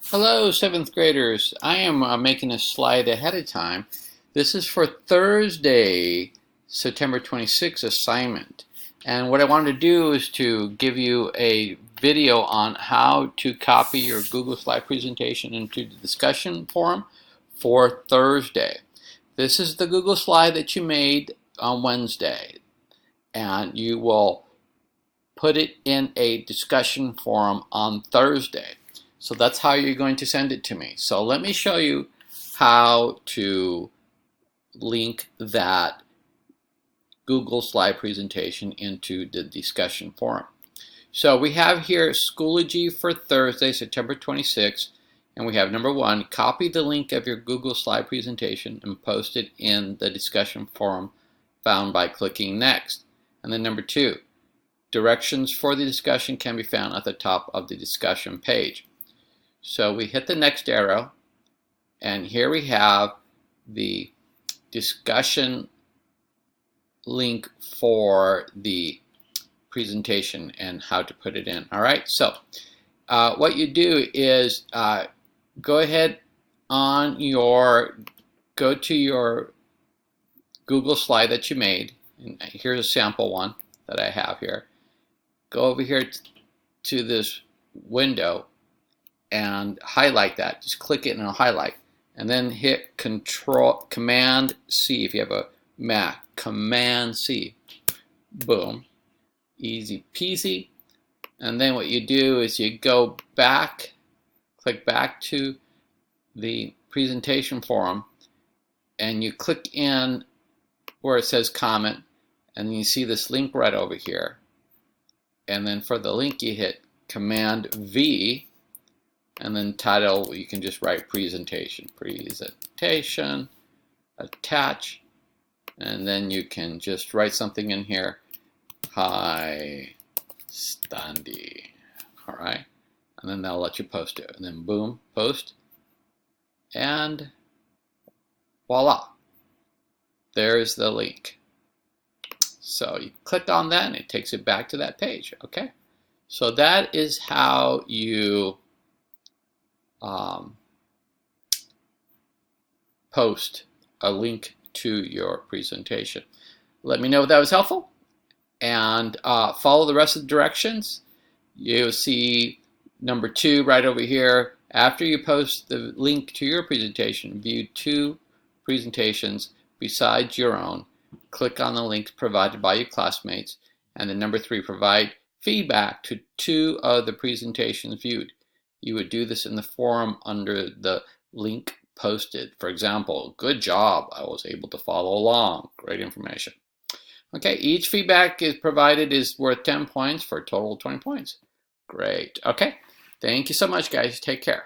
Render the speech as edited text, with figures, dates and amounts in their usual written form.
Hello, seventh graders. I am making a slide ahead of time. This is for Thursday, September 26th assignment. And what I wanted to do is to give you a video on how to copy your Google Slide presentation into the discussion forum for Thursday. This is the Google Slide that you made on Wednesday, and you will put it in a discussion forum on Thursday. So that's how you're going to send it to me. So let me show you how to link that Google Slide presentation into the discussion forum. So we have here Schoology for Thursday, September 26th, and we have number 1, copy the link of your Google Slide presentation and post it in the discussion forum found by clicking next. And then number 2, directions for the discussion can be found at the top of the discussion page. So we hit the next arrow, and here we have the discussion link for the presentation and how to put it in. All right, so what you do is go ahead on go to your Google slide that you made, and here's a sample one that I have here. Go over here to this window and highlight that. Just click it and it'll highlight. And then hit Command C if you have a Mac. Command C. Boom. Easy peasy. And then what you do is you go back, click back to the presentation forum, and you click in where it says comment, and you see this link right over here. And then for the link you hit Command V, and then title, you can just write presentation, attach, and then you can just write something in here, hi Standi, all right, and then they'll let you post it, and then boom, post, and voila, there's the link. So you click on that and it takes it back to that page, okay? So that is how you post a link to your presentation. Let me know if that was helpful, and follow the rest of the directions. You'll see number 2 right over here. After you post the link to your presentation, view 2 presentations besides your own. Click on the links provided by your classmates, and then number 3, provide feedback to 2 of the presentations viewed. You would do this in the forum under the link posted. For example, good job, I was able to follow along. Great information. Okay, each feedback is provided is worth 10 points for a total of 20 points. Great. Okay, thank you so much, guys. Take care.